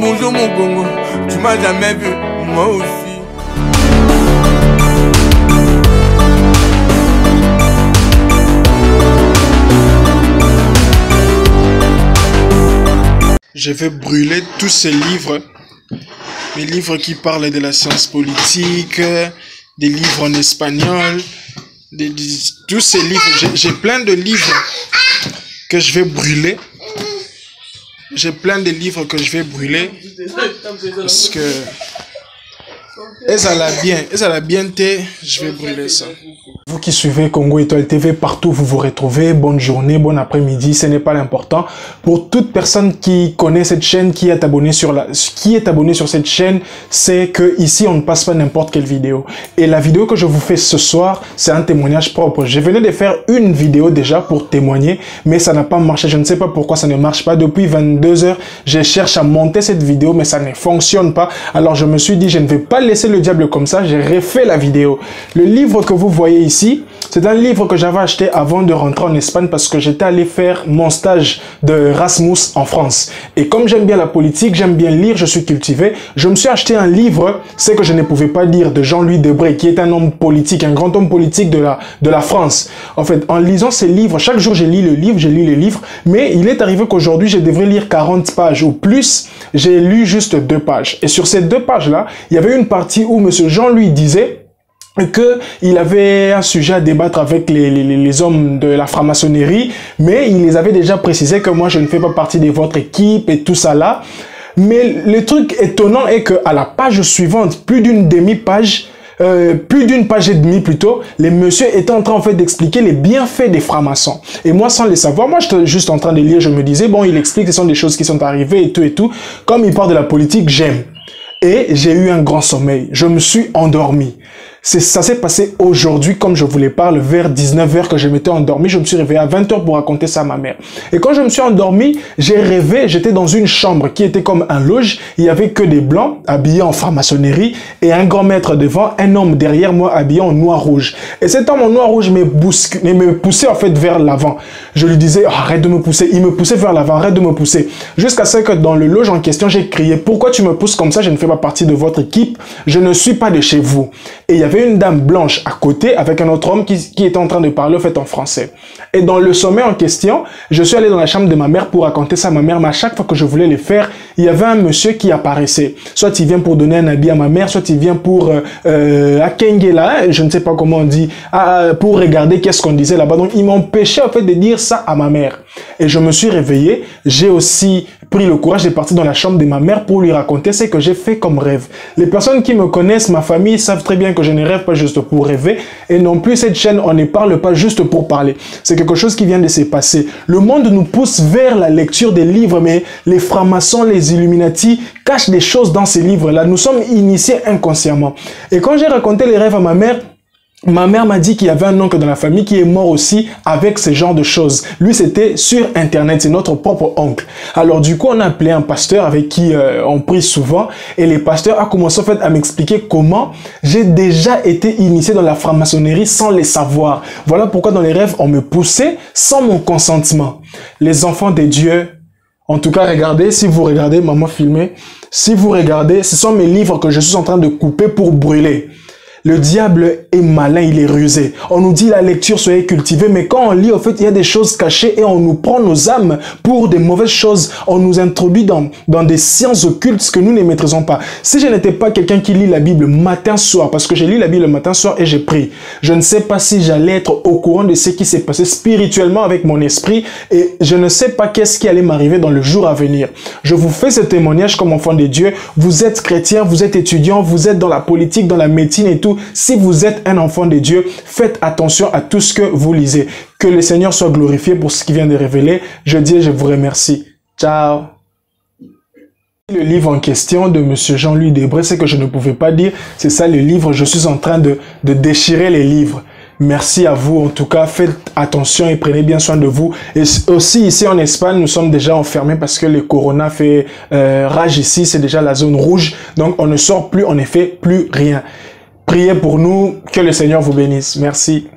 bonjour mon Congo, tu m'as jamais vu, moi aussi. Je vais brûler tous ces livres, les livres qui parlent de la science politique, des livres en espagnol, tous ces livres. J'ai plein de livres que je vais brûler. J'ai plein de livres que je vais brûler parce que elles allaient bien, je vais brûler ça. Vous qui suivez Congo Étoile TV, partout où vous vous retrouvez, bonne journée, bon après-midi, ce n'est pas l'important. Pour toute personne qui connaît cette chaîne, qui est abonné sur cette chaîne, c'est que ici on ne passe pas n'importe quelle vidéo. Et la vidéo que je vous fais ce soir, c'est un témoignage propre. Je venais de faire une vidéo déjà pour témoigner, mais ça n'a pas marché. Je ne sais pas pourquoi ça ne marche pas. Depuis 22 heures, je cherche à monter cette vidéo, mais ça ne fonctionne pas. Alors je me suis dit, je ne vais pas laisser le diable comme ça. J'ai refait la vidéo. Le livre que vous voyez ici, c'est un livre que j'avais acheté avant de rentrer en Espagne parce que j'étais allé faire mon stage de Erasmus en France. Et comme j'aime bien la politique, j'aime bien lire, je suis cultivé, je me suis acheté un livre, c'est que je ne pouvais pas lire, de Jean-Louis Debré, qui est un homme politique, un grand homme politique de la France. En fait, en lisant ces livres, chaque jour je lis le livre, mais il est arrivé qu'aujourd'hui, je devrais lire 40 pages ou plus. J'ai lu juste 2 pages. Et sur ces 2 pages-là, il y avait une partie où M. Jean-Louis disait qu'il avait un sujet à débattre avec les hommes de la franc-maçonnerie, mais il les avait déjà précisé que moi je ne fais pas partie de votre équipe et tout ça là. Mais le truc étonnant est que à la page suivante, plus d'une demi-page, plus d'une page et demie plutôt, les messieurs étaient en train en fait d'expliquer les bienfaits des francs-maçons. Et moi sans les savoir, moi j'étais juste en train de lire, je me disais bon, il explique que ce sont des choses qui sont arrivées et tout. Comme il parle de la politique, j'aime. Et j'ai eu un grand sommeil. Je me suis endormi. Ça s'est passé aujourd'hui, comme je vous les parle, vers 19 h que je m'étais endormi. Je me suis réveillé à 20 h pour raconter ça à ma mère. Et quand je me suis endormi, j'ai rêvé, j'étais dans une chambre qui était comme un loge. Il y avait que des blancs habillés en franc-maçonnerie et un grand maître devant, un homme derrière moi habillé en noir-rouge. Et cet homme en noir-rouge me poussait en fait vers l'avant. Je lui disais, oh, arrête de me pousser. Il me poussait vers l'avant, arrête de me pousser. Jusqu'à ce que dans le loge en question, j'ai crié, pourquoi tu me pousses comme ça? Je ne fais pas partie de votre équipe. Je ne suis pas de chez vous. Et il y avait une dame blanche à côté avec un autre homme qui était en train de parler en fait en français. Et dans le sommet en question, je suis allé dans la chambre de ma mère pour raconter ça à ma mère, mais à chaque fois que je voulais le faire, il y avait un monsieur qui apparaissait. Soit il vient pour donner un habit à ma mère, soit il vient pour Akengela, je ne sais pas comment on dit, pour regarder qu'est-ce qu'on disait là-bas. Donc il m'empêchait en fait de dire ça à ma mère. Et je me suis réveillé, j'ai aussi pris le courage de partir dans la chambre de ma mère pour lui raconter ce que j'ai fait comme rêve. Les personnes qui me connaissent, ma famille, savent très bien que je ne rêve pas juste pour rêver. Et non plus, cette chaîne, on ne parle pas juste pour parler. C'est quelque chose qui vient de se passer. Le monde nous pousse vers la lecture des livres, mais les francs-maçons, les Illuminati cachent des choses dans ces livres-là. Nous sommes initiés inconsciemment. Et quand j'ai raconté les rêves à ma mère m'a dit qu'il y avait un oncle dans la famille qui est mort aussi avec ce genre de choses. Lui, c'était sur Internet, c'est notre propre oncle. Alors du coup, on a appelé un pasteur avec qui on prie souvent et le pasteur a commencé en fait à m'expliquer comment j'ai déjà été initié dans la franc-maçonnerie sans le savoir. Voilà pourquoi dans les rêves, on me poussait sans mon consentement. Les enfants de Dieu, en tout cas, regardez, si vous regardez, maman filmée, si vous regardez, ce sont mes livres que je suis en train de couper pour brûler. Le diable est malin, il est rusé. On nous dit la lecture, soyez cultivés, mais quand on lit, en fait, il y a des choses cachées et on nous prend nos âmes pour des mauvaises choses. On nous introduit dans des sciences occultes que nous ne maîtrisons pas. Si je n'étais pas quelqu'un qui lit la Bible matin, soir, parce que j'ai lu la Bible matin, soir et j'ai prié, je ne sais pas si j'allais être au courant de ce qui s'est passé spirituellement avec mon esprit et je ne sais pas qu'est-ce qui allait m'arriver dans le jour à venir. Je vous fais ce témoignage comme enfant de Dieu. Vous êtes chrétien, vous êtes étudiant, vous êtes dans la politique, dans la médecine et tout. Si vous êtes un enfant de Dieu, faites attention à tout ce que vous lisez. Que le Seigneur soit glorifié pour ce qu'il vient de révéler. Je dis et je vous remercie. Ciao. Le livre en question de M. Jean-Louis Debré, c'est que je ne pouvais pas dire. C'est ça le livre. Je suis en train de déchirer les livres. Merci à vous. En tout cas, faites attention et prenez bien soin de vous. Et aussi, ici en Espagne, nous sommes déjà enfermés parce que le corona fait rage ici. C'est déjà la zone rouge. Donc, on ne sort plus, on ne fait plus rien. Priez pour nous, que le Seigneur vous bénisse. Merci.